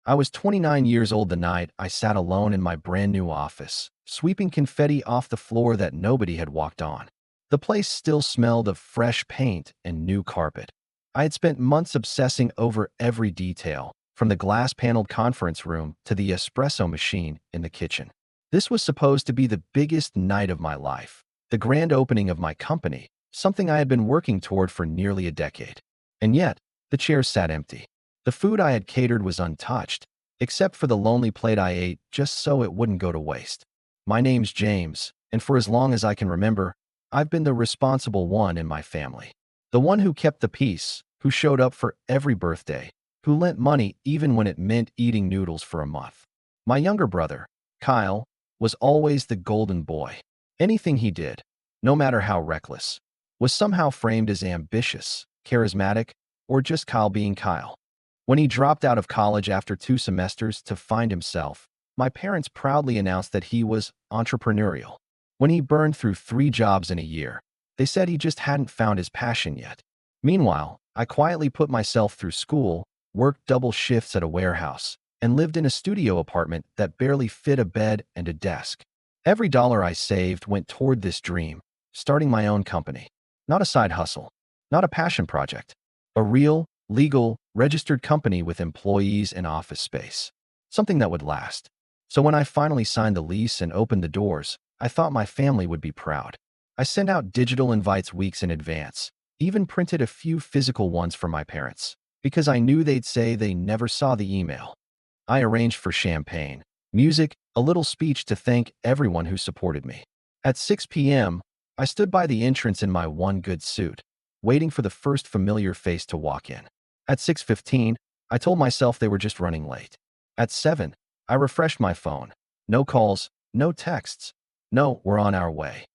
I was 29 years old the night I sat alone in my brand new office, sweeping confetti off the floor that nobody had walked on. The place still smelled of fresh paint and new carpet. I had spent months obsessing over every detail, from the glass-paneled conference room to the espresso machine in the kitchen. This was supposed to be the biggest night of my life, the grand opening of my company, something I had been working toward for nearly a decade. And yet, the chairs sat empty. The food I had catered was untouched, except for the lonely plate I ate just so it wouldn't go to waste. My name's James, and for as long as I can remember, I've been the responsible one in my family. The one who kept the peace, who showed up for every birthday, who lent money even when it meant eating noodles for a month. My younger brother, Kyle, was always the golden boy. Anything he did, no matter how reckless, was somehow framed as ambitious, charismatic, or just Kyle being Kyle. When he dropped out of college after 2 semesters to find himself, my parents proudly announced that he was entrepreneurial. When he burned through 3 jobs in a year, they said he just hadn't found his passion yet. Meanwhile, I quietly put myself through school, worked double shifts at a warehouse, and lived in a studio apartment that barely fit a bed and a desk. Every dollar I saved went toward this dream, starting my own company. Not a side hustle, not a passion project. A real, legal, registered company with employees and office space. Something that would last. So when I finally signed the lease and opened the doors, I thought my family would be proud. I sent out digital invites weeks in advance, even printed a few physical ones for my parents, because I knew they'd say they never saw the email. I arranged for champagne, music, a little speech to thank everyone who supported me. At 6 p.m., I stood by the entrance in my one good suit, waiting for the first familiar face to walk in. At 6:15, I told myself they were just running late. At 7, I refreshed my phone. No calls, no texts. No, we're on our way.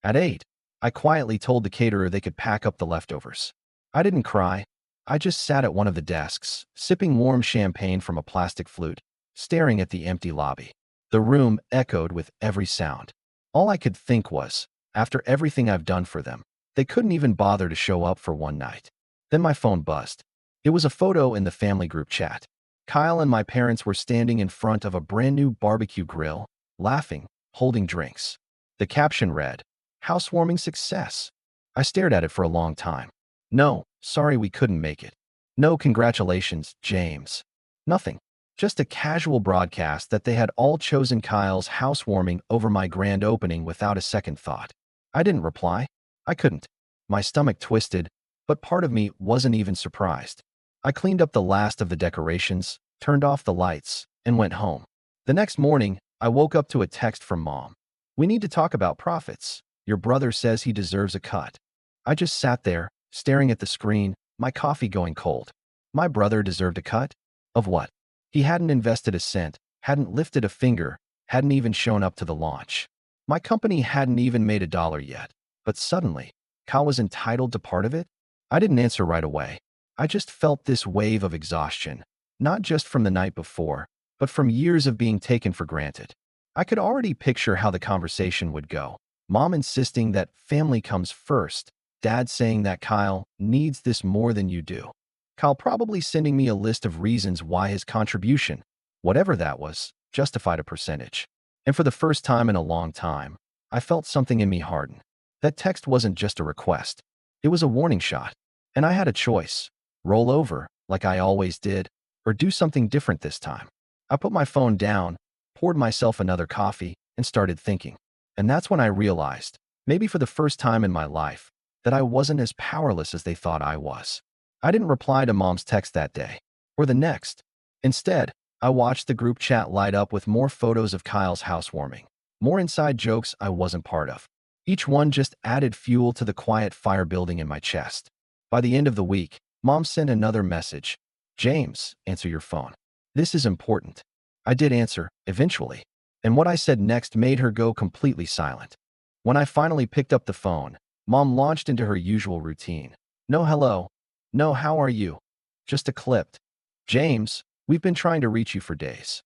At 8, I quietly told the caterer they could pack up the leftovers. I didn't cry. I just sat at one of the desks, sipping warm champagne from a plastic flute, staring at the empty lobby. The room echoed with every sound. All I could think was, after everything I've done for them, they couldn't even bother to show up for one night. Then my phone buzzed. It was a photo in the family group chat. Kyle and my parents were standing in front of a brand new barbecue grill, laughing, holding drinks. The caption read, "Housewarming success." I stared at it for a long time. No, sorry we couldn't make it. No congratulations, James. Nothing. Just a casual broadcast that they had all chosen Kyle's housewarming over my grand opening without a second thought. I didn't reply. I couldn't. My stomach twisted, but part of me wasn't even surprised. I cleaned up the last of the decorations, turned off the lights, and went home. The next morning, I woke up to a text from Mom. "We need to talk about profits. Your brother says he deserves a cut." I just sat there, staring at the screen, my coffee going cold. My brother deserved a cut? Of what? He hadn't invested a cent, hadn't lifted a finger, hadn't even shown up to the launch. My company hadn't even made $1 yet. But suddenly, Kyle was entitled to part of it? I didn't answer right away. I just felt this wave of exhaustion, not just from the night before, but from years of being taken for granted. I could already picture how the conversation would go. Mom insisting that family comes first, Dad saying that Kyle needs this more than you do. Kyle probably sending me a list of reasons why his contribution, whatever that was, justified a percentage. And for the first time in a long time, I felt something in me harden. That text wasn't just a request. It was a warning shot. And I had a choice. Roll over, like I always did, or do something different this time. I put my phone down, poured myself another coffee, and started thinking. And that's when I realized, maybe for the first time in my life, that I wasn't as powerless as they thought I was. I didn't reply to Mom's text that day, or the next. Instead, I watched the group chat light up with more photos of Kyle's housewarming, more inside jokes I wasn't part of. Each one just added fuel to the quiet fire building in my chest. By the end of the week, Mom sent another message. "James, answer your phone. This is important." I did answer, eventually, and what I said next made her go completely silent. When I finally picked up the phone, Mom launched into her usual routine. "No hello. No how are you. Just a clipped. James, we've been trying to reach you for days."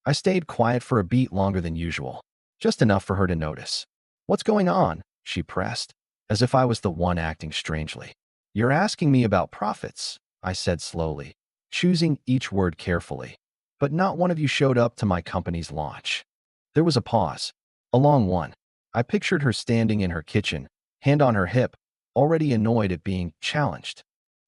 I stayed quiet for a beat longer than usual, just enough for her to notice. "What's going on?" she pressed, as if I was the one acting strangely. "You're asking me about profits," I said slowly, choosing each word carefully. but not one of you showed up to my company's launch." There was a pause. A long one. I pictured her standing in her kitchen, hand on her hip, already annoyed at being challenged.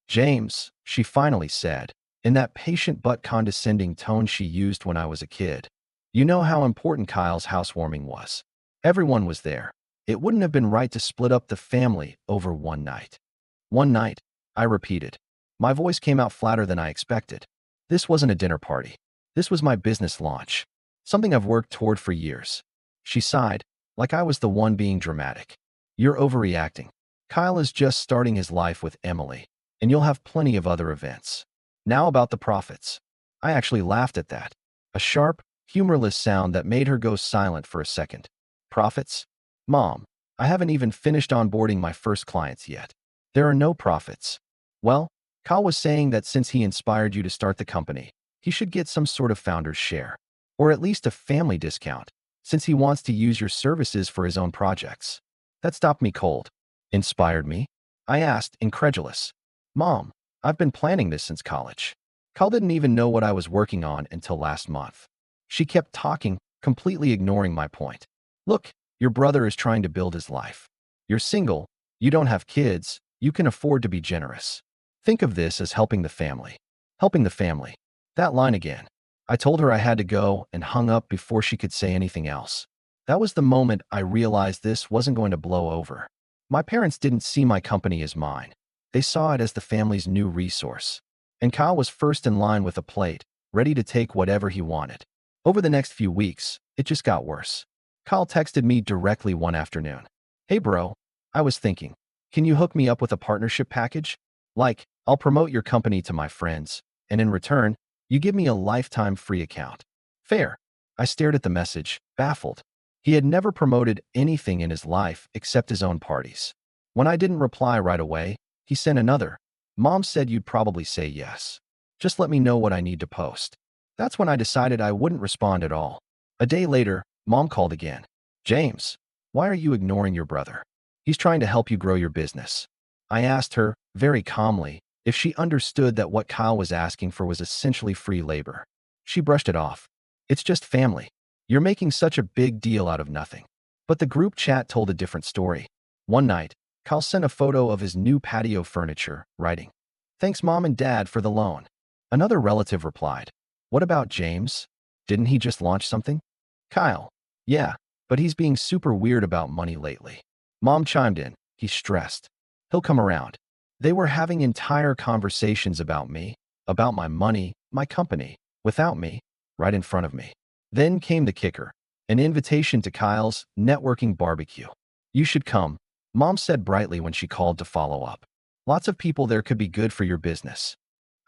"James," she finally said, in that patient but condescending tone she used when I was a kid. "You know how important Kyle's housewarming was. Everyone was there. It wouldn't have been right to split up the family over one night." "One night," I repeated. My voice came out flatter than I expected. This wasn't a dinner party. This was my business launch, something I've worked toward for years. She sighed, like I was the one being dramatic. "You're overreacting. Kyle is just starting his life with Emily, and you'll have plenty of other events. Now about the profits." I actually laughed at that. A sharp, humorless sound that made her go silent for a second. "Profits? Mom, I haven't even finished onboarding my first clients yet. There are no profits." "Well, Kyle was saying that since he inspired you to start the company, he should get some sort of founder's share, or at least a family discount, since he wants to use your services for his own projects." That stopped me cold. "Inspired me?" I asked, incredulous. "Mom, I've been planning this since college. Kyle didn't even know what I was working on until last month." She kept talking, completely ignoring my point. "Look, your brother is trying to build his life. You're single, you don't have kids, you can afford to be generous. Think of this as helping the family." Helping the family. That line again. I told her I had to go and hung up before she could say anything else. That was the moment I realized this wasn't going to blow over. My parents didn't see my company as mine. They saw it as the family's new resource. And Kyle was first in line with a plate, ready to take whatever he wanted. Over the next few weeks, it just got worse. Kyle texted me directly one afternoon. "Hey bro, I was thinking, can you hook me up with a partnership package? Like, I'll promote your company to my friends, and in return, you give me a lifetime free account." "Fair." I stared at the message, baffled. He had never promoted anything in his life except his own parties. When I didn't reply right away, he sent another. "Mom said you'd probably say yes. Just let me know what I need to post." That's when I decided I wouldn't respond at all. A day later, Mom called again. "James, why are you ignoring your brother? He's trying to help you grow your business." I asked her, very calmly, if she understood that what Kyle was asking for was essentially free labor. She brushed it off. "It's just family. You're making such a big deal out of nothing." But the group chat told a different story. One night, Kyle sent a photo of his new patio furniture, writing, "Thanks Mom and Dad for the loan." Another relative replied, "What about James? Didn't he just launch something?" Kyle, "Yeah, but he's being super weird about money lately." Mom chimed in, "He's stressed. He'll come around." They were having entire conversations about me, about my money, my company, without me, right in front of me. Then came the kicker, an invitation to Kyle's networking barbecue. "You should come," Mom said brightly when she called to follow up. "Lots of people there could be good for your business."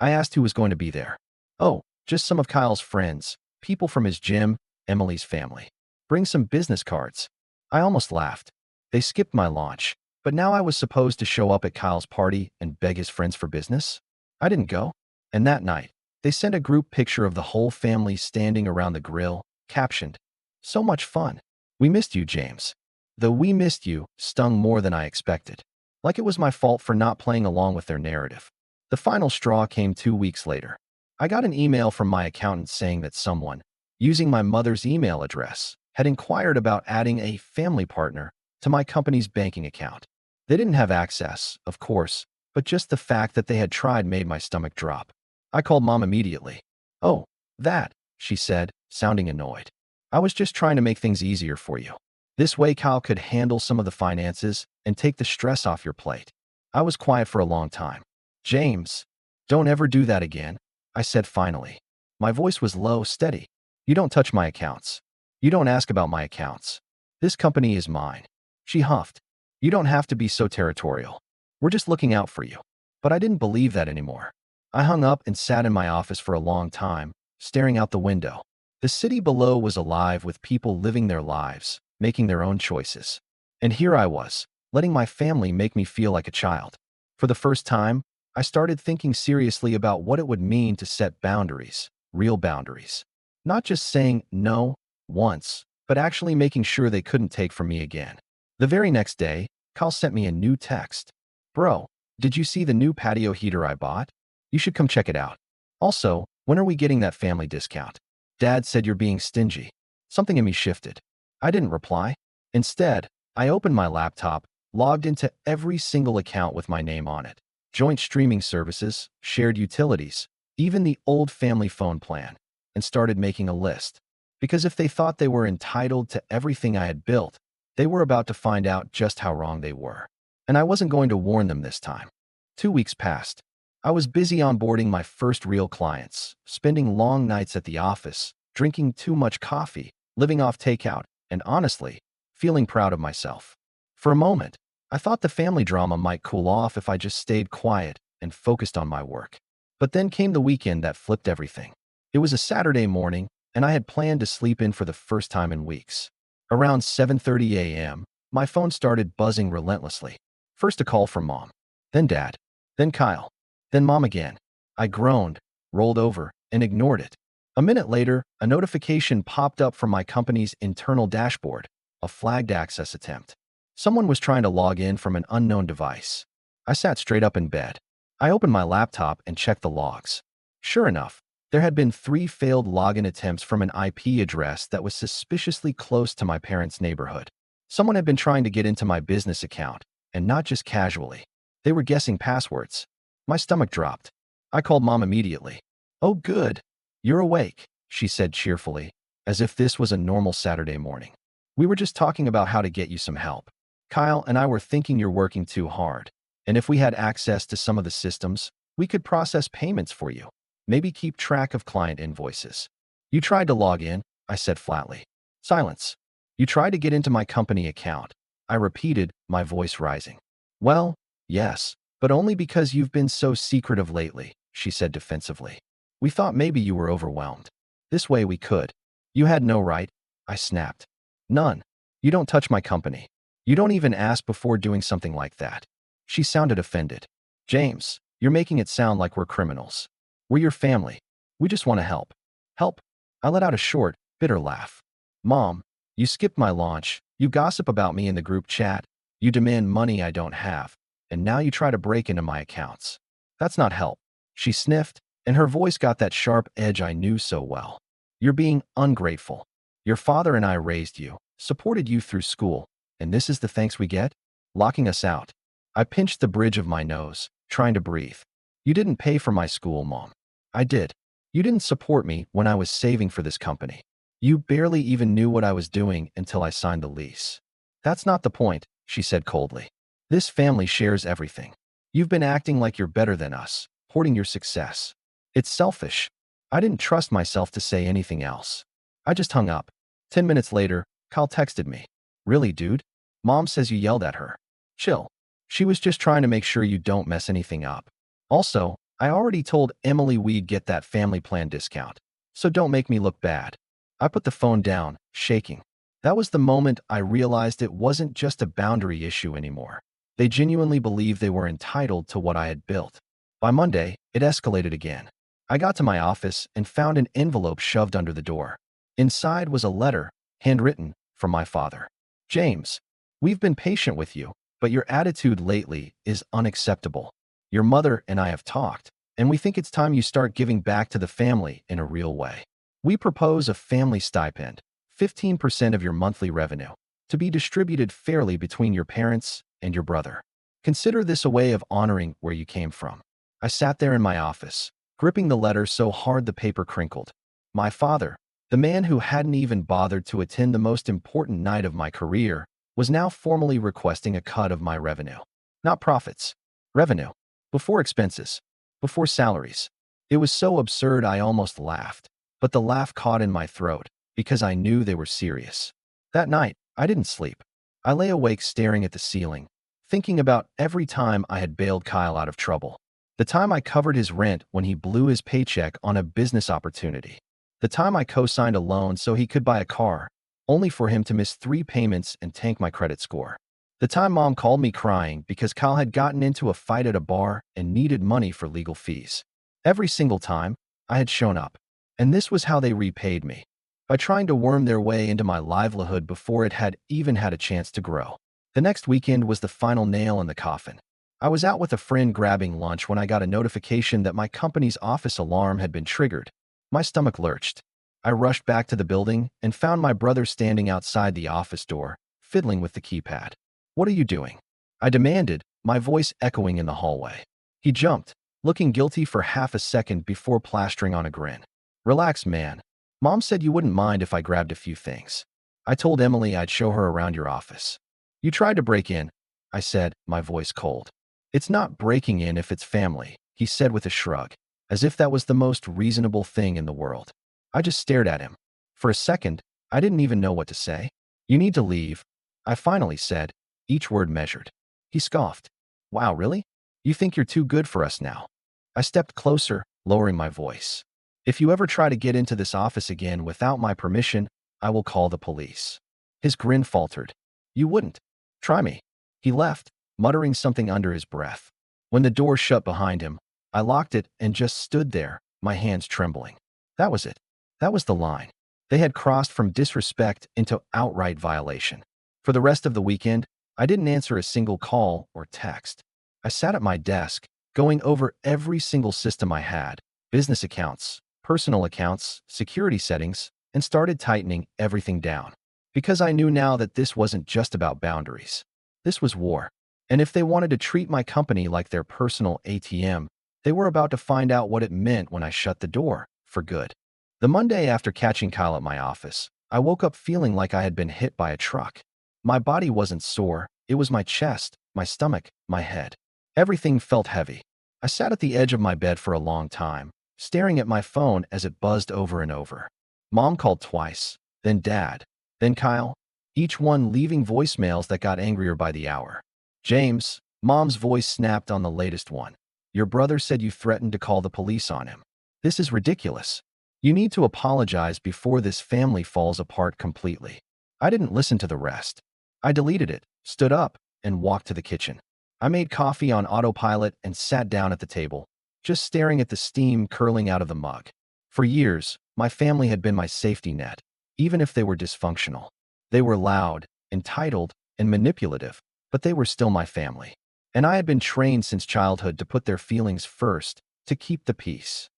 I asked who was going to be there. "Oh, just some of Kyle's friends, people from his gym, Emily's family. Bring some business cards." I almost laughed. They skipped my launch, but now I was supposed to show up at Kyle's party and beg his friends for business? I didn't go. And that night, they sent a group picture of the whole family standing around the grill, captioned, "So much fun. We missed you, James." The "we missed you" stung more than I expected. Like it was my fault for not playing along with their narrative. The final straw came 2 weeks later. I got an email from my accountant saying that someone, using my mother's email address, had inquired about adding a family partner to my company's banking account. They didn't have access, of course, but just the fact that they had tried made my stomach drop. I called Mom immediately. "Oh, that," she said, sounding annoyed. "I was just trying to make things easier for you. This way Kyle could handle some of the finances and take the stress off your plate." I was quiet for a long time. "James, don't ever do that again," I said finally. My voice was low, steady. "You don't touch my accounts. You don't ask about my accounts. This company is mine." She huffed. "You don't have to be so territorial. We're just looking out for you." But I didn't believe that anymore. I hung up and sat in my office for a long time, staring out the window. The city below was alive with people living their lives, making their own choices. And here I was, letting my family make me feel like a child. For the first time, I started thinking seriously about what it would mean to set boundaries, real boundaries. Not just saying no once, but actually making sure they couldn't take from me again. The very next day, Kyle sent me a new text. "Bro, did you see the new patio heater I bought? You should come check it out. Also, When are we getting that family discount? Dad said you're being stingy. Something in me shifted. I didn't reply. Instead, I opened my laptop, logged into every single account with my name on it. Joint streaming services, shared utilities, even the old family phone plan, and started making a list. Because if they thought they were entitled to everything I had built, they were about to find out just how wrong they were. And I wasn't going to warn them this time. 2 weeks passed. I was busy onboarding my first real clients, spending long nights at the office, drinking too much coffee, living off takeout, and honestly, feeling proud of myself. For a moment, I thought the family drama might cool off if I just stayed quiet and focused on my work. But then came the weekend that flipped everything. It was a Saturday morning, and I had planned to sleep in for the first time in weeks. Around 7:30 a.m., my phone started buzzing relentlessly. First a call from Mom, then Dad, then Kyle, then Mom again. I groaned, rolled over, and ignored it. A minute later, a notification popped up from my company's internal dashboard, a flagged access attempt. Someone was trying to log in from an unknown device. I sat straight up in bed. I opened my laptop and checked the logs. Sure enough, there had been 3 failed login attempts from an IP address that was suspiciously close to my parents' neighborhood. Someone had been trying to get into my business account, and not just casually. They were guessing passwords. My stomach dropped. I called Mom immediately. "Oh, good. You're awake," she said cheerfully, as if this was a normal Saturday morning. "We were just talking about how to get you some help. Kyle and I were thinking you're working too hard, and if we had access to some of the systems, we could process payments for you. Maybe keep track of client invoices." "You tried to log in," I said flatly. Silence. "You tried to get into my company account," I repeated, my voice rising. "Well, yes, but only because you've been so secretive lately," she said defensively. "We thought maybe you were overwhelmed. This way we could." "You had no right," I snapped. "None. You don't touch my company. You don't even ask before doing something like that." She sounded offended. "James, you're making it sound like we're criminals. We're your family. We just want to help." "Help?" I let out a short, bitter laugh. "Mom, you skipped my launch, you gossip about me in the group chat, you demand money I don't have, and now you try to break into my accounts. That's not help." She sniffed, and her voice got that sharp edge I knew so well. "You're being ungrateful. Your father and I raised you, supported you through school, and this is the thanks we get? Locking us out." I pinched the bridge of my nose, trying to breathe. "You didn't pay for my school, Mom." "I did. You didn't support me when I was saving for this company. You barely even knew what I was doing until I signed the lease." "That's not the point," she said coldly. "This family shares everything. You've been acting like you're better than us, hoarding your success. It's selfish." I didn't trust myself to say anything else. I just hung up. 10 minutes later, Kyle texted me. "Really, dude? Mom says you yelled at her." "Chill. She was just trying to make sure you don't mess anything up. Also, I already told Emily we'd get that family plan discount, so don't make me look bad." I put the phone down, shaking. That was the moment I realized it wasn't just a boundary issue anymore. They genuinely believed they were entitled to what I had built. By Monday, it escalated again. I got to my office and found an envelope shoved under the door. Inside was a letter, handwritten, from my father. "James, we've been patient with you, but your attitude lately is unacceptable. Your mother and I have talked, and we think it's time you start giving back to the family in a real way. We propose a family stipend, 15% of your monthly revenue, to be distributed fairly between your parents and your brother. Consider this a way of honoring where you came from." I sat there in my office, gripping the letter so hard the paper crinkled. My father, the man who hadn't even bothered to attend the most important night of my career, was now formally requesting a cut of my revenue. Not profits. Revenue. Before expenses. Before salaries. It was so absurd I almost laughed, but the laugh caught in my throat because I knew they were serious. That night, I didn't sleep. I lay awake staring at the ceiling, thinking about every time I had bailed Kyle out of trouble. The time I covered his rent when he blew his paycheck on a business opportunity. The time I co-signed a loan so he could buy a car, only for him to miss 3 payments and tank my credit score. The time Mom called me crying because Kyle had gotten into a fight at a bar and needed money for legal fees. Every single time, I had shown up. And this was how they repaid me. By trying to worm their way into my livelihood before it had even had a chance to grow. The next weekend was the final nail in the coffin. I was out with a friend grabbing lunch when I got a notification that my company's office alarm had been triggered. My stomach lurched. I rushed back to the building and found my brother standing outside the office door, fiddling with the keypad. "What are you doing?" I demanded, my voice echoing in the hallway. He jumped, looking guilty for half a second before plastering on a grin. "Relax, man. Mom said you wouldn't mind if I grabbed a few things. I told Emily I'd show her around your office." "You tried to break in," I said, my voice cold. "It's not breaking in if it's family," he said with a shrug, as if that was the most reasonable thing in the world. I just stared at him. For a second, I didn't even know what to say. "You need to leave," I finally said, each word measured. He scoffed. "Wow, really? You think you're too good for us now?" I stepped closer, lowering my voice. "If you ever try to get into this office again without my permission, I will call the police." His grin faltered. "You wouldn't. Try me." He left, muttering something under his breath. When the door shut behind him, I locked it and just stood there, my hands trembling. That was it. That was the line. They had crossed from disrespect into outright violation. For the rest of the weekend, I didn't answer a single call or text. I sat at my desk, going over every single system I had, business accounts, personal accounts, security settings, and started tightening everything down. Because I knew now that this wasn't just about boundaries. This was war. And if they wanted to treat my company like their personal ATM, they were about to find out what it meant when I shut the door, for good. The Monday after catching Kyle at my office, I woke up feeling like I had been hit by a truck. My body wasn't sore, it was my chest, my stomach, my head. Everything felt heavy. I sat at the edge of my bed for a long time, staring at my phone as it buzzed over and over. Mom called twice, then Dad, then Kyle, each one leaving voicemails that got angrier by the hour. "James," Mom's voice snapped on the latest one. "Your brother said you threatened to call the police on him. This is ridiculous. You need to apologize before this family falls apart completely." I didn't listen to the rest. I deleted it, stood up, and walked to the kitchen. I made coffee on autopilot and sat down at the table, just staring at the steam curling out of the mug. For years, my family had been my safety net, even if they were dysfunctional. They were loud, entitled, and manipulative, but they were still my family. And I had been trained since childhood to put their feelings first, to keep the peace.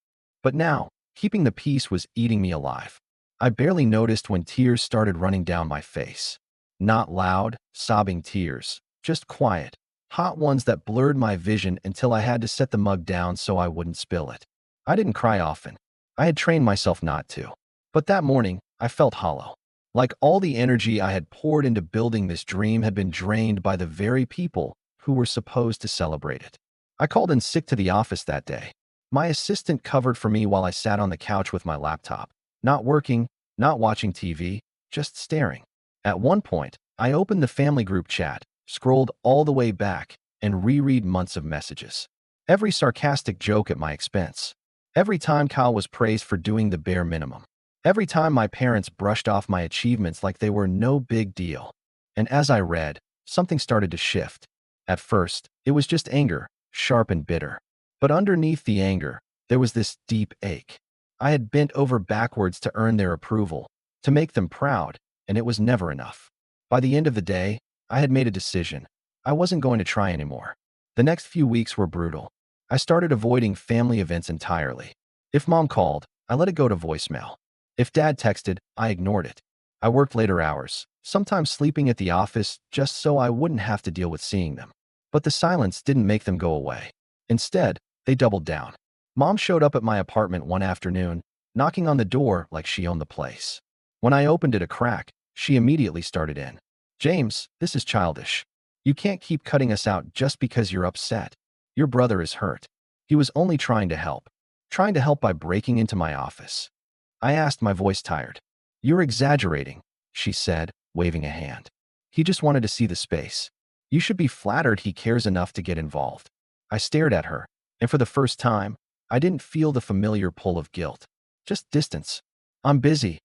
But now, keeping the peace was eating me alive. I barely noticed when tears started running down my face. Not loud, sobbing tears, just quiet, hot ones that blurred my vision until I had to set the mug down so I wouldn't spill it. I didn't cry often. I had trained myself not to. But that morning, I felt hollow. Like all the energy I had poured into building this dream had been drained by the very people who were supposed to celebrate it. I called in sick to the office that day. My assistant covered for me while I sat on the couch with my laptop, not working, not watching TV, just staring. At one point, I opened the family group chat, scrolled all the way back, and reread months of messages. Every sarcastic joke at my expense. Every time Kyle was praised for doing the bare minimum. Every time my parents brushed off my achievements like they were no big deal. And as I read, something started to shift. At first, it was just anger, sharp and bitter. But underneath the anger, there was this deep ache. I had bent over backwards to earn their approval, to make them proud, and it was never enough. By the end of the day, I had made a decision. I wasn't going to try anymore. The next few weeks were brutal. I started avoiding family events entirely. If Mom called, I let it go to voicemail. If Dad texted, I ignored it. I worked later hours, sometimes sleeping at the office just so I wouldn't have to deal with seeing them. But the silence didn't make them go away. Instead, they doubled down. Mom showed up at my apartment one afternoon, knocking on the door like she owned the place. When I opened it a crack, she immediately started in. "James, this is childish. You can't keep cutting us out just because you're upset. Your brother is hurt. He was only trying to help. Trying to help by breaking into my office." I asked, my voice tired. "You're exaggerating," she said, waving a hand. "He just wanted to see the space. You should be flattered he cares enough to get involved." I stared at her, and for the first time, I didn't feel the familiar pull of guilt. Just distance. "I'm busy,"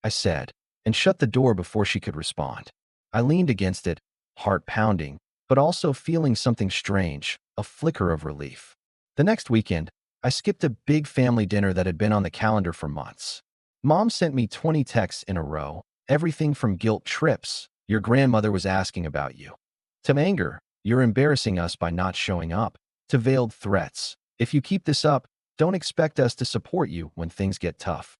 I said, and shut the door before she could respond. I leaned against it, heart pounding, but also feeling something strange, a flicker of relief. The next weekend, I skipped a big family dinner that had been on the calendar for months. Mom sent me 20 texts in a row, everything from guilt trips, "Your grandmother was asking about you," to anger, "You're embarrassing us by not showing up," to veiled threats. "If you keep this up, don't expect us to support you when things get tough."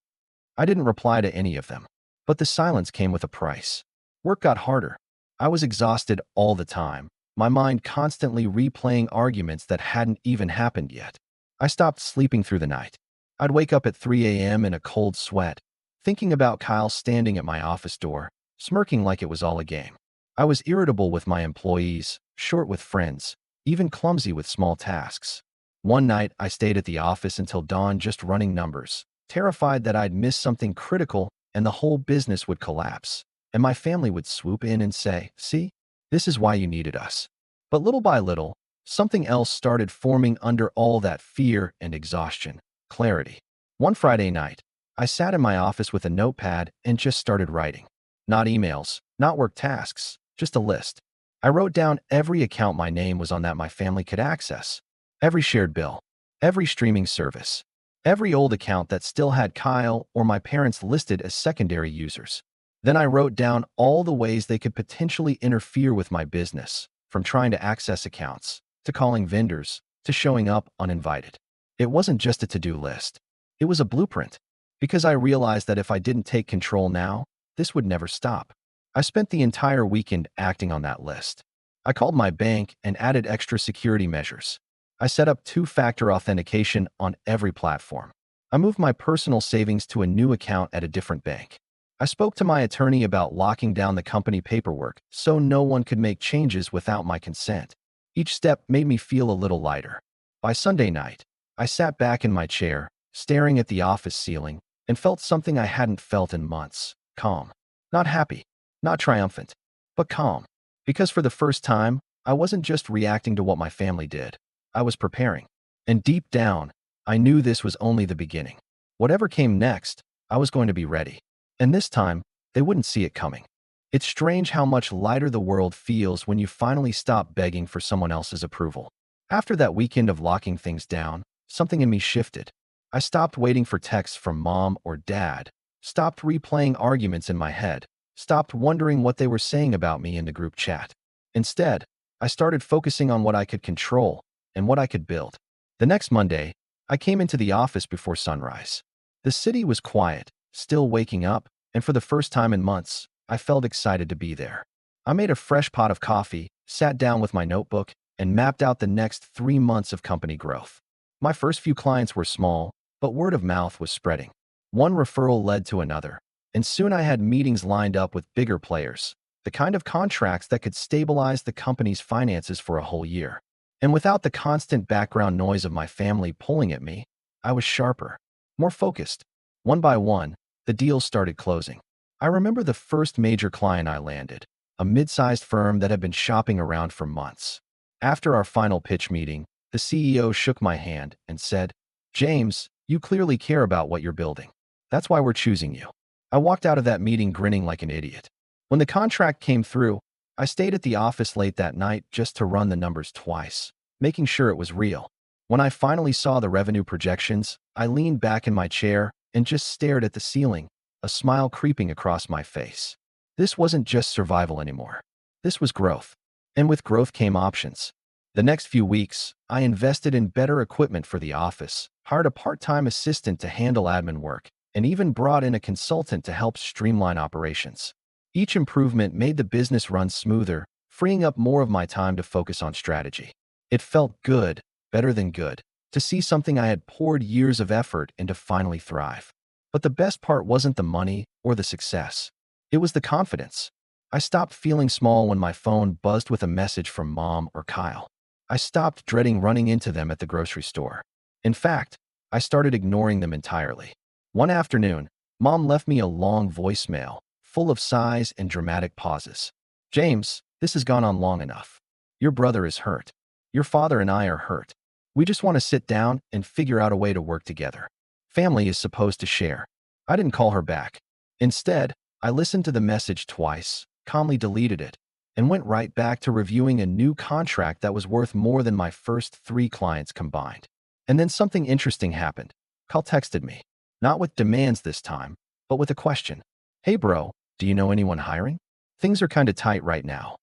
I didn't reply to any of them, but the silence came with a price. Work got harder. I was exhausted all the time, my mind constantly replaying arguments that hadn't even happened yet. I stopped sleeping through the night. I'd wake up at 3 a.m. in a cold sweat, thinking about Kyle standing at my office door, smirking like it was all a game. I was irritable with my employees, short with friends, even clumsy with small tasks. One night, I stayed at the office until dawn just running numbers, terrified that I'd miss something critical and the whole business would collapse, and my family would swoop in and say, "See, this is why you needed us." But little by little, something else started forming under all that fear and exhaustion: clarity. One Friday night, I sat in my office with a notepad and just started writing. Not emails, not work tasks, just a list. I wrote down every account my name was on that my family could access, every shared bill, every streaming service, every old account that still had Kyle or my parents listed as secondary users. Then I wrote down all the ways they could potentially interfere with my business, from trying to access accounts, to calling vendors, to showing up uninvited. It wasn't just a to-do list. It was a blueprint, because I realized that if I didn't take control now, this would never stop. I spent the entire weekend acting on that list. I called my bank and added extra security measures. I set up two-factor authentication on every platform. I moved my personal savings to a new account at a different bank. I spoke to my attorney about locking down the company paperwork so no one could make changes without my consent. Each step made me feel a little lighter. By Sunday night, I sat back in my chair, staring at the office ceiling, and felt something I hadn't felt in months: calm. Not happy, not triumphant, but calm. Because for the first time, I wasn't just reacting to what my family did. I was preparing. And deep down, I knew this was only the beginning. Whatever came next, I was going to be ready. And this time, they wouldn't see it coming. It's strange how much lighter the world feels when you finally stop begging for someone else's approval. After that weekend of locking things down, something in me shifted. I stopped waiting for texts from mom or dad, stopped replaying arguments in my head, stopped wondering what they were saying about me in the group chat. Instead, I started focusing on what I could control and what I could build. The next Monday, I came into the office before sunrise. The city was quiet, still waking up, and for the first time in months, I felt excited to be there. I made a fresh pot of coffee, sat down with my notebook, and mapped out the next 3 months of company growth. My first few clients were small, but word of mouth was spreading. One referral led to another, and soon I had meetings lined up with bigger players, the kind of contracts that could stabilize the company's finances for a whole year. And without the constant background noise of my family pulling at me, I was sharper, more focused. One by one, the deals started closing. I remember the first major client I landed, a mid-sized firm that had been shopping around for months. After our final pitch meeting, the CEO shook my hand and said, "James, you clearly care about what you're building. That's why we're choosing you." I walked out of that meeting grinning like an idiot. When the contract came through, I stayed at the office late that night just to run the numbers twice, making sure it was real. When I finally saw the revenue projections, I leaned back in my chair and just stared at the ceiling, a smile creeping across my face. This wasn't just survival anymore. This was growth. And with growth came options. The next few weeks, I invested in better equipment for the office, hired a part-time assistant to handle admin work, and even brought in a consultant to help streamline operations. Each improvement made the business run smoother, freeing up more of my time to focus on strategy. It felt good, better than good, to see something I had poured years of effort into finally thrive. But the best part wasn't the money or the success. It was the confidence. I stopped feeling small when my phone buzzed with a message from mom or Kyle. I stopped dreading running into them at the grocery store. In fact, I started ignoring them entirely. One afternoon, mom left me a long voicemail, full of sighs and dramatic pauses. "James, this has gone on long enough. Your brother is hurt. Your father and I are hurt. We just want to sit down and figure out a way to work together. Family is supposed to share." I didn't call her back. Instead, I listened to the message twice, calmly deleted it, and went right back to reviewing a new contract that was worth more than my first 3 clients combined. And then something interesting happened. Kyle texted me, not with demands this time, but with a question. "Hey bro, do you know anyone hiring? Things are kinda tight right now."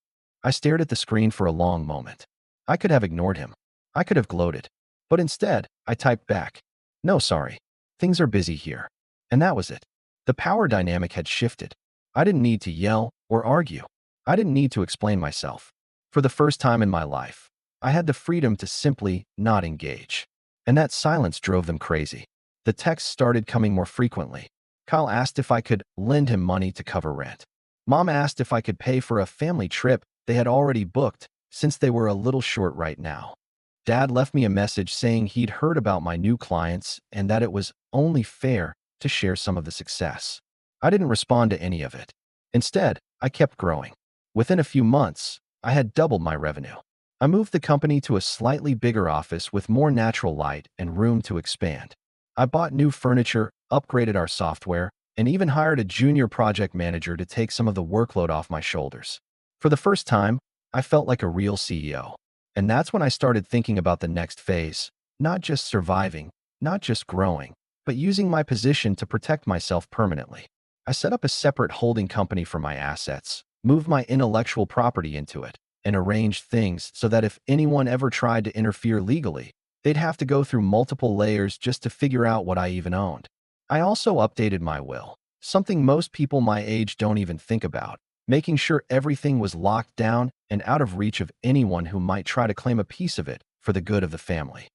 I stared at the screen for a long moment. I could have ignored him. I could have gloated. But instead, I typed back, "No, sorry. Things are busy here." And that was it. The power dynamic had shifted. I didn't need to yell or argue. I didn't need to explain myself. For the first time in my life, I had the freedom to simply not engage. And that silence drove them crazy. The texts started coming more frequently. Kyle asked if I could lend him money to cover rent. Mom asked if I could pay for a family trip they had already booked since they were a little short right now. Dad left me a message saying he'd heard about my new clients and that it was only fair to share some of the success. I didn't respond to any of it. Instead, I kept growing. Within a few months, I had doubled my revenue. I moved the company to a slightly bigger office with more natural light and room to expand. I bought new furniture, upgraded our software, and even hired a junior project manager to take some of the workload off my shoulders. For the first time, I felt like a real CEO. And that's when I started thinking about the next phase, not just surviving, not just growing, but using my position to protect myself permanently. I set up a separate holding company for my assets, moved my intellectual property into it, and arranged things so that if anyone ever tried to interfere legally, they'd have to go through multiple layers just to figure out what I even owned. I also updated my will, something most people my age don't even think about, making sure everything was locked down and out of reach of anyone who might try to claim a piece of it for the good of the family.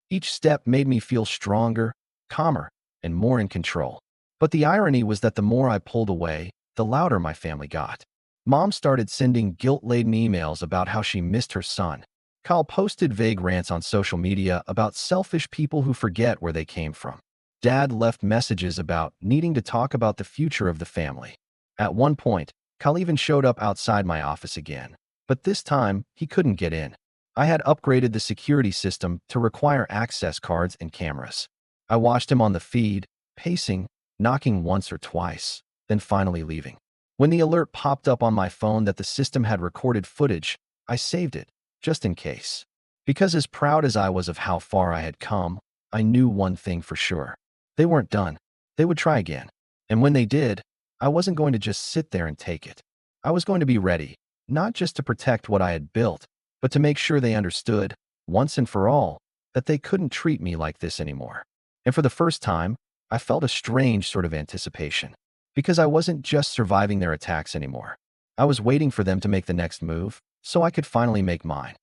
Each step made me feel stronger, calmer, and more in control. But the irony was that the more I pulled away, the louder my family got. Mom started sending guilt-laden emails about how she missed her son. Kyle posted vague rants on social media about selfish people who forget where they came from. Dad left messages about needing to talk about the future of the family. At one point, Kyle even showed up outside my office again, but this time he couldn't get in. I had upgraded the security system to require access cards and cameras. I watched him on the feed, pacing, knocking once or twice, then finally leaving. When the alert popped up on my phone that the system had recorded footage, I saved it, just in case. Because as proud as I was of how far I had come, I knew one thing for sure. They weren't done. They would try again. And when they did, I wasn't going to just sit there and take it. I was going to be ready, not just to protect what I had built, but to make sure they understood, once and for all, that they couldn't treat me like this anymore. And for the first time, I felt a strange sort of anticipation. Because I wasn't just surviving their attacks anymore. I was waiting for them to make the next move, so I could finally make mine.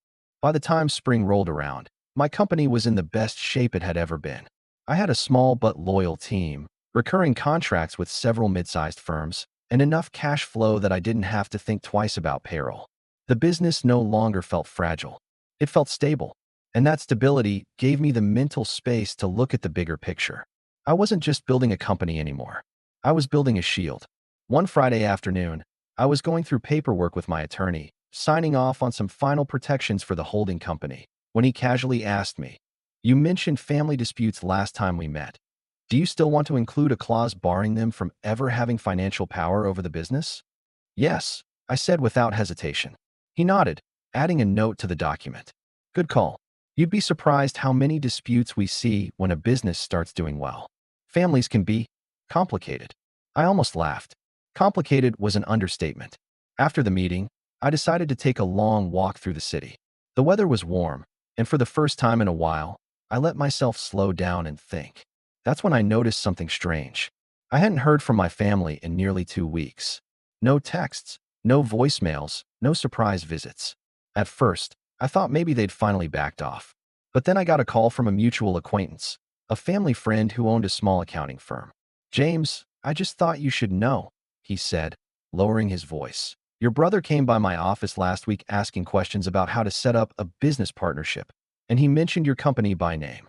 By the time spring rolled around, my company was in the best shape it had ever been. I had a small but loyal team, recurring contracts with several mid-sized firms, and enough cash flow that I didn't have to think twice about payroll. The business no longer felt fragile. It felt stable, and that stability gave me the mental space to look at the bigger picture. I wasn't just building a company anymore. I was building a shield. One Friday afternoon, I was going through paperwork with my attorney, signing off on some final protections for the holding company, when he casually asked me, "You mentioned family disputes last time we met. Do you still want to include a clause barring them from ever having financial power over the business?" "Yes," I said without hesitation. He nodded, adding a note to the document. "Good call. You'd be surprised how many disputes we see when a business starts doing well. Families can be complicated." I almost laughed. Complicated was an understatement. After the meeting, I decided to take a long walk through the city. The weather was warm, and for the first time in a while, I let myself slow down and think. That's when I noticed something strange. I hadn't heard from my family in nearly 2 weeks. No texts, no voicemails, no surprise visits. At first, I thought maybe they'd finally backed off. But then I got a call from a mutual acquaintance, a family friend who owned a small accounting firm. "James, I just thought you should know," he said, lowering his voice. "Your brother came by my office last week asking questions about how to set up a business partnership, and he mentioned your company by name."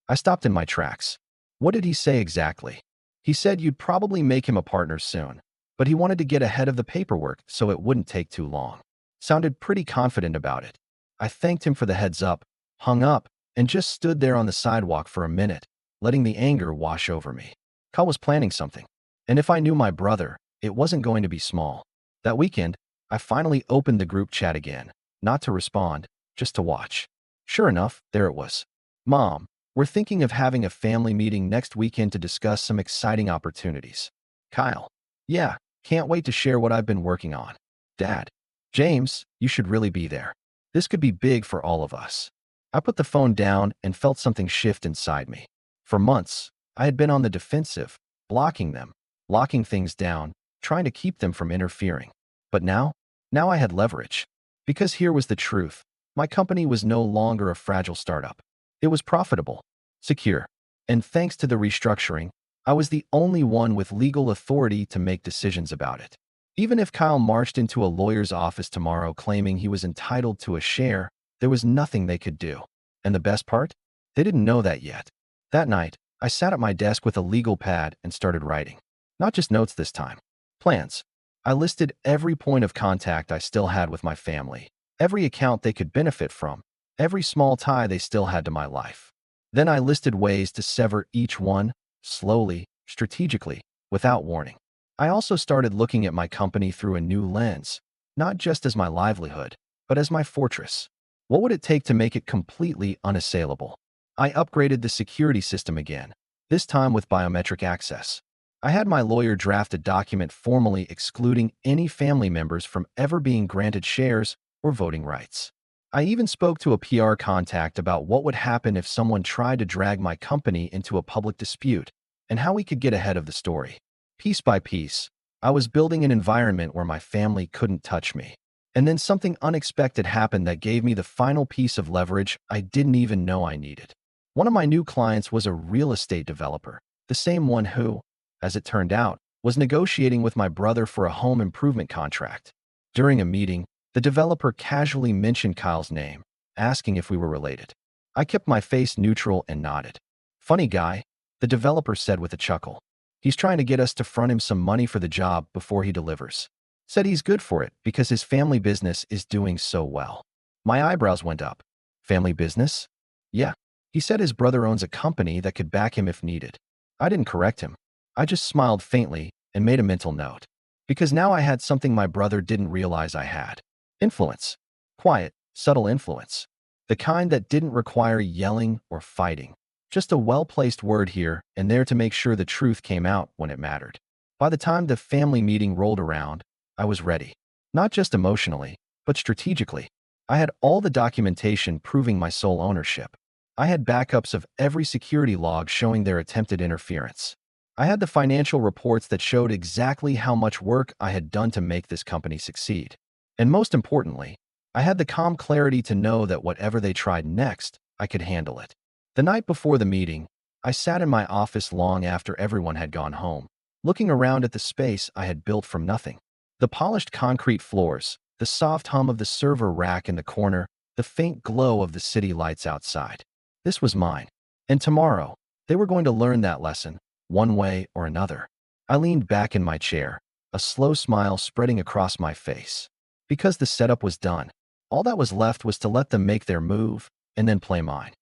I stopped in my tracks. "What did he say exactly?" "He said you'd probably make him a partner soon, but he wanted to get ahead of the paperwork so it wouldn't take too long." Sounded pretty confident about it. I thanked him for the heads up, hung up, and just stood there on the sidewalk for a minute, letting the anger wash over me. Kyle was planning something. And if I knew my brother, it wasn't going to be small. That weekend, I finally opened the group chat again, not to respond, just to watch. Sure enough, there it was. "Mom, we're thinking of having a family meeting next weekend to discuss some exciting opportunities." Kyle: "Yeah, can't wait to share what I've been working on." Dad: James, you should really be there. This could be big for all of us. I put the phone down and felt something shift inside me. For months, I had been on the defensive, blocking them, locking things down, trying to keep them from interfering. But now I had leverage. Because here was the truth. My company was no longer a fragile startup. It was profitable, secure, and thanks to the restructuring, I was the only one with legal authority to make decisions about it. Even if Kyle marched into a lawyer's office tomorrow claiming he was entitled to a share, there was nothing they could do. And the best part? They didn't know that yet. That night, I sat at my desk with a legal pad and started writing. Not just notes this time. Plans. I listed every point of contact I still had with my family, every account they could benefit from, every small tie they still had to my life. Then I listed ways to sever each one, slowly, strategically, without warning. I also started looking at my company through a new lens, not just as my livelihood, but as my fortress. What would it take to make it completely unassailable? I upgraded the security system again, this time with biometric access. I had my lawyer draft a document formally excluding any family members from ever being granted shares or voting rights. I even spoke to a PR contact about what would happen if someone tried to drag my company into a public dispute and how we could get ahead of the story. Piece by piece, I was building an environment where my family couldn't touch me. And then something unexpected happened that gave me the final piece of leverage I didn't even know I needed. One of my new clients was a real estate developer, the same one who, as it turned out, was negotiating with my brother for a home improvement contract. During a meeting, the developer casually mentioned Kyle's name, asking if we were related. I kept my face neutral and nodded. Funny guy, the developer said with a chuckle. He's trying to get us to front him some money for the job before he delivers. Said he's good for it because his family business is doing so well. My eyebrows went up. Family business? Yeah. He said his brother owns a company that could back him if needed. I didn't correct him. I just smiled faintly and made a mental note. Because now I had something my brother didn't realize I had. Influence. Quiet, subtle influence. The kind that didn't require yelling or fighting. Just a well-placed word here and there to make sure the truth came out when it mattered. By the time the family meeting rolled around, I was ready. Not just emotionally, but strategically. I had all the documentation proving my sole ownership. I had backups of every security log showing their attempted interference. I had the financial reports that showed exactly how much work I had done to make this company succeed. And most importantly, I had the calm clarity to know that whatever they tried next, I could handle it. The night before the meeting, I sat in my office long after everyone had gone home, looking around at the space I had built from nothing. The polished concrete floors, the soft hum of the server rack in the corner, the faint glow of the city lights outside. This was mine. And tomorrow, they were going to learn that lesson, one way or another. I leaned back in my chair, a slow smile spreading across my face. Because the setup was done, all that was left was to let them make their move and then play mine.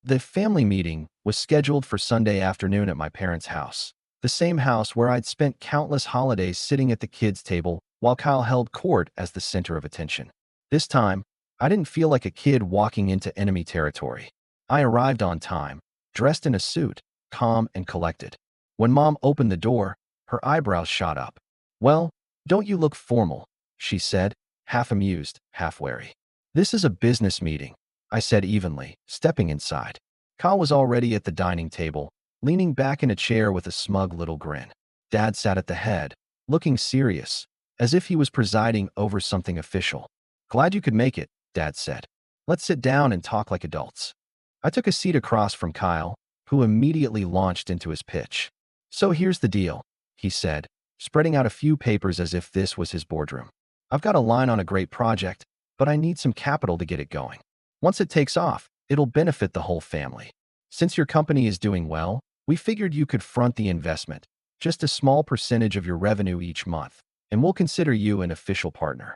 The family meeting was scheduled for Sunday afternoon at my parents' house, the same house where I'd spent countless holidays sitting at the kids' table while Kyle held court as the center of attention. This time, I didn't feel like a kid walking into enemy territory. I arrived on time, dressed in a suit, calm and collected. When Mom opened the door, her eyebrows shot up. "Well, don't you look formal," she said, half amused, half wary. "This is a business meeting," I said evenly, stepping inside. Kyle was already at the dining table, leaning back in a chair with a smug little grin. Dad sat at the head, looking serious, as if he was presiding over something official. "Glad you could make it," Dad said. "Let's sit down and talk like adults." I took a seat across from Kyle, who immediately launched into his pitch. "So here's the deal," he said, spreading out a few papers as if this was his boardroom. "I've got a line on a great project, but I need some capital to get it going. Once it takes off, it'll benefit the whole family. Since your company is doing well, we figured you could front the investment, just a small percentage of your revenue each month, and we'll consider you an official partner."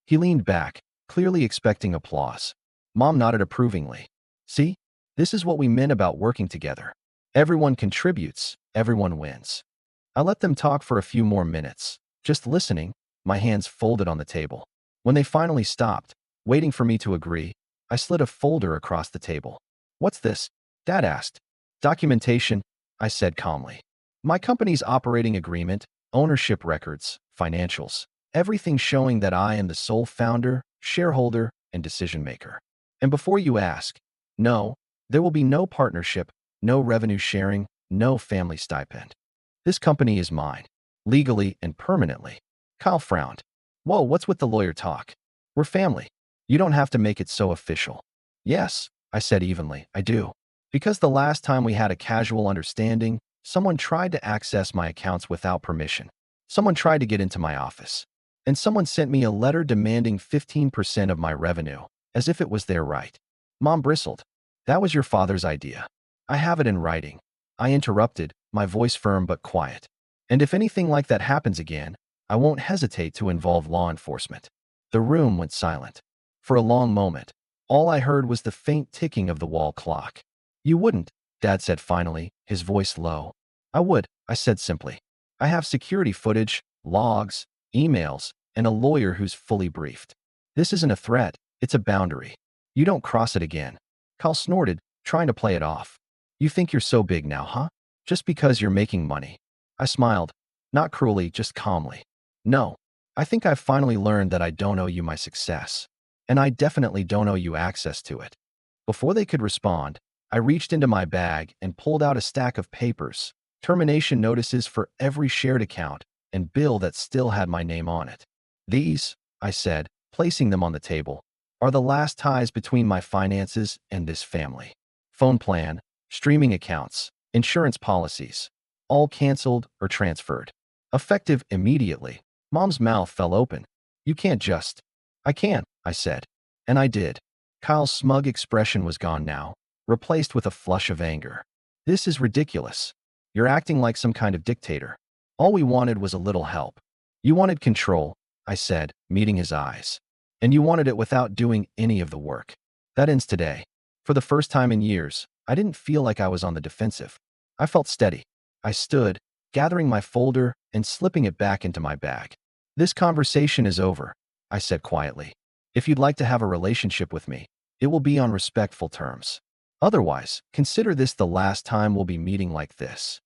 He leaned back, clearly expecting applause. Mom nodded approvingly. "See? This is what we meant about working together. Everyone contributes, everyone wins." I let them talk for a few more minutes, just listening, my hands folded on the table. When they finally stopped, waiting for me to agree, I slid a folder across the table. "What's this?" Dad asked. "Documentation," I said calmly. "My company's operating agreement, ownership records, financials. Everything showing that I am the sole founder, shareholder, and decision maker. And before you ask, no, there will be no partnership, no revenue sharing, no family stipend. This company is mine, legally and permanently. Kyle frowned. Whoa, what's with the lawyer talk? We're family. You don't have to make it so official. Yes, I said evenly, I do. Because the last time we had a casual understanding, someone tried to access my accounts without permission. Someone tried to get into my office. And someone sent me a letter demanding 15% of my revenue, as if it was their right. Mom bristled. That was your father's idea. I have it in writing. I interrupted, my voice firm but quiet. And if anything like that happens again, I won't hesitate to involve law enforcement. The room went silent. For a long moment, all I heard was the faint ticking of the wall clock. You wouldn't, Dad said finally, his voice low. I would, I said simply. I have security footage, logs, emails, and a lawyer who's fully briefed. This isn't a threat, it's a boundary. You don't cross it again. Kyle snorted, trying to play it off. You think you're so big now, huh? Just because you're making money. I smiled, not cruelly, just calmly. No, I think I've finally learned that I don't owe you my success. And I definitely don't owe you access to it. Before they could respond, I reached into my bag and pulled out a stack of papers, termination notices for every shared account, and bill that still had my name on it. These, I said, placing them on the table, are the last ties between my finances and this family. Phone plan, streaming accounts, insurance policies, all canceled or transferred. Effective immediately. Mom's mouth fell open. You can't just. I can, I said. And I did. Kyle's smug expression was gone now, replaced with a flush of anger. This is ridiculous. You're acting like some kind of dictator. All we wanted was a little help. You wanted control, I said, meeting his eyes. And you wanted it without doing any of the work. That ends today. For the first time in years, I didn't feel like I was on the defensive. I felt steady. I stood, gathering my folder and slipping it back into my bag. This conversation is over, I said quietly. If you'd like to have a relationship with me, it will be on respectful terms. Otherwise, consider this the last time we'll be meeting like this.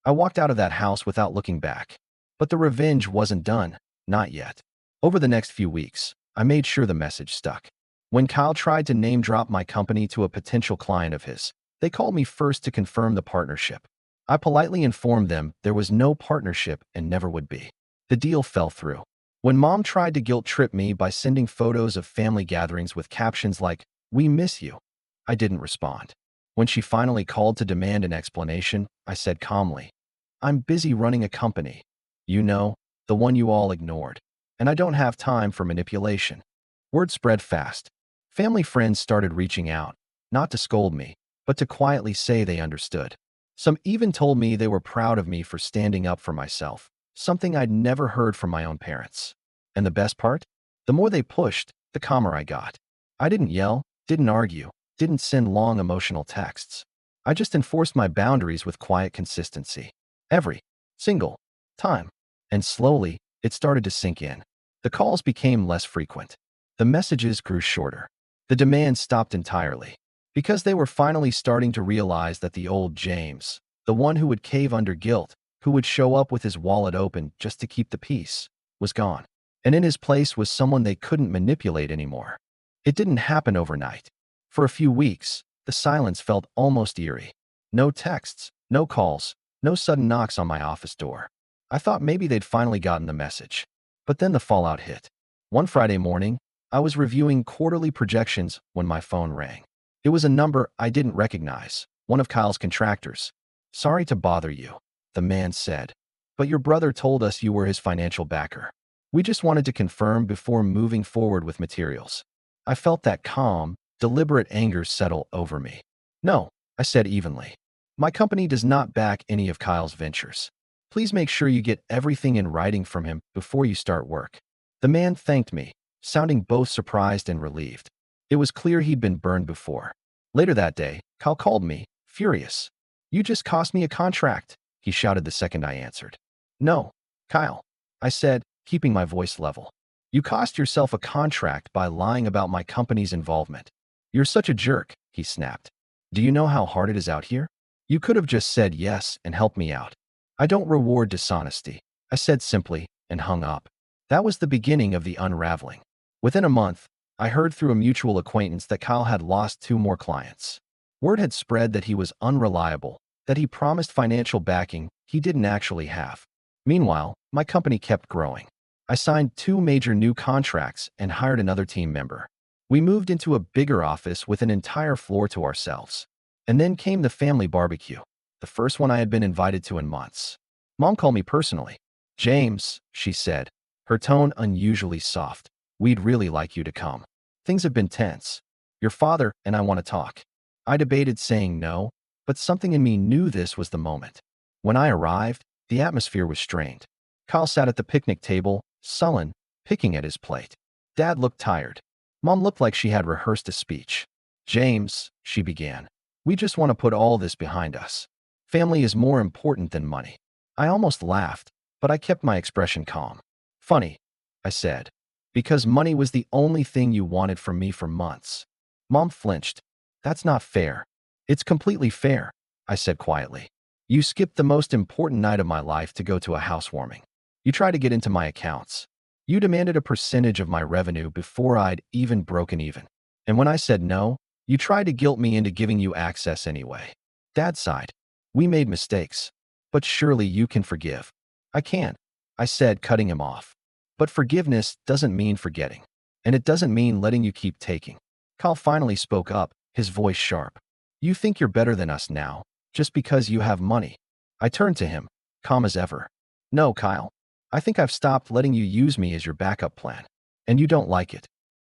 I walked out of that house without looking back. But the revenge wasn't done, not yet. Over the next few weeks, I made sure the message stuck. When Kyle tried to name drop my company to a potential client of his, they called me first to confirm the partnership. I politely informed them there was no partnership and never would be. The deal fell through. When Mom tried to guilt-trip me by sending photos of family gatherings with captions like, "We miss you," I didn't respond. When she finally called to demand an explanation, I said calmly, "I'm busy running a company. You know, the one you all ignored. And I don't have time for manipulation." Word spread fast. Family friends started reaching out, not to scold me, but to quietly say they understood. Some even told me they were proud of me for standing up for myself, something I'd never heard from my own parents. And the best part? The more they pushed, the calmer I got. I didn't yell, didn't argue, didn't send long emotional texts. I just enforced my boundaries with quiet consistency. Every single time. And slowly, it started to sink in. The calls became less frequent. The messages grew shorter. The demands stopped entirely. Because they were finally starting to realize that the old James, the one who would cave under guilt, who would show up with his wallet open just to keep the peace, was gone. And in his place was someone they couldn't manipulate anymore. It didn't happen overnight. For a few weeks, the silence felt almost eerie. No texts, no calls, no sudden knocks on my office door. I thought maybe they'd finally gotten the message. But then the fallout hit. One Friday morning, I was reviewing quarterly projections when my phone rang. It was a number I didn't recognize, one of Kyle's contractors. "Sorry to bother you," the man said, "but your brother told us you were his financial backer. We just wanted to confirm before moving forward with materials." I felt that calm, deliberate anger settle over me. "No," I said evenly. "My company does not back any of Kyle's ventures. Please make sure you get everything in writing from him before you start work." The man thanked me, sounding both surprised and relieved. It was clear he'd been burned before. Later that day, Kyle called me, furious. "You just cost me a contract," he shouted the second I answered. "No, Kyle," I said, keeping my voice level. "You cost yourself a contract by lying about my company's involvement." "You're such a jerk," he snapped. "Do you know how hard it is out here? You could have just said yes and helped me out." "I don't reward dishonesty," I said simply, and hung up. That was the beginning of the unraveling. Within a month, I heard through a mutual acquaintance that Kyle had lost 2 more clients. Word had spread that he was unreliable, that he promised financial backing he didn't actually have. Meanwhile, my company kept growing. I signed 2 major new contracts and hired another team member. We moved into a bigger office with an entire floor to ourselves. And then came the family barbecue, the first one I had been invited to in months. Mom called me personally. "James," she said, her tone unusually soft, "we'd really like you to come. Things have been tense. Your father and I want to talk." I debated saying no, but something in me knew this was the moment. When I arrived, the atmosphere was strained. Kyle sat at the picnic table, sullen, picking at his plate. Dad looked tired. Mom looked like she had rehearsed a speech. "James," she began, "we just want to put all this behind us. Family is more important than money." I almost laughed, but I kept my expression calm. "Funny," I said, "because money was the only thing you wanted from me for months." Mom flinched. "That's not fair." "It's completely fair," I said quietly. "You skipped the most important night of my life to go to a housewarming. You tried to get into my accounts. You demanded a percentage of my revenue before I'd even broken even. And when I said no, you tried to guilt me into giving you access anyway." Dad sighed. "We made mistakes. But surely you can forgive." "I can," I said, cutting him off. "But forgiveness doesn't mean forgetting. And it doesn't mean letting you keep taking." Kyle finally spoke up, his voice sharp. "You think you're better than us now, just because you have money." I turned to him, calm as ever. "No, Kyle. I think I've stopped letting you use me as your backup plan. And you don't like it."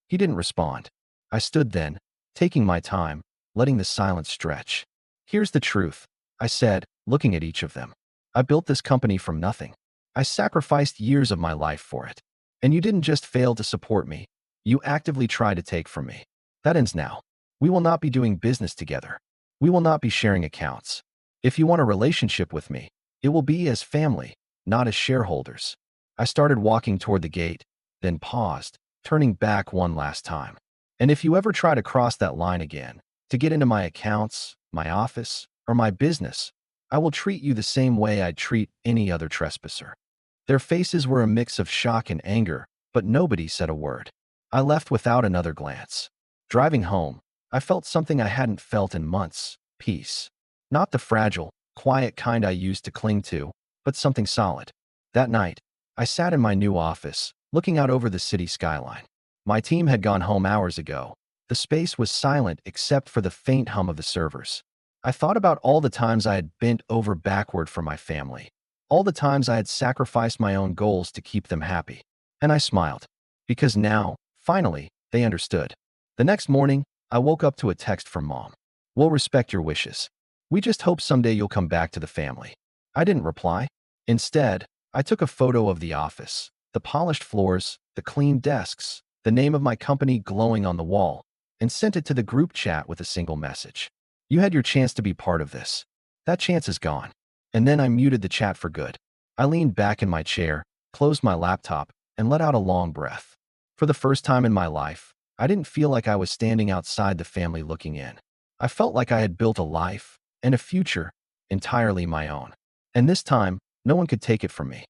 He didn't respond. I stood then, taking my time, letting the silence stretch. "Here's the truth," I said, looking at each of them. "I built this company from nothing. I sacrificed years of my life for it. And you didn't just fail to support me. You actively tried to take from me. That ends now. We will not be doing business together. We will not be sharing accounts. If you want a relationship with me, it will be as family, not as shareholders." I started walking toward the gate, then paused, turning back one last time. "And if you ever try to cross that line again, to get into my accounts, my office, or my business, I will treat you the same way I'd treat any other trespasser." Their faces were a mix of shock and anger, but nobody said a word. I left without another glance. Driving home, I felt something I hadn't felt in months: peace. Not the fragile, quiet kind I used to cling to, but something solid. That night, I sat in my new office, looking out over the city skyline. My team had gone home hours ago. The space was silent except for the faint hum of the servers. I thought about all the times I had bent over backward for my family, all the times I had sacrificed my own goals to keep them happy. And I smiled, because now, finally, they understood. The next morning, I woke up to a text from Mom. "We'll respect your wishes. We just hope someday you'll come back to the family." I didn't reply. Instead, I took a photo of the office, the polished floors, the clean desks, the name of my company glowing on the wall, and sent it to the group chat with a single message. "You had your chance to be part of this. That chance is gone." And then I muted the chat for good. I leaned back in my chair, closed my laptop, and let out a long breath. For the first time in my life, I didn't feel like I was standing outside the family looking in. I felt like I had built a life and a future entirely my own. And this time, no one could take it from me.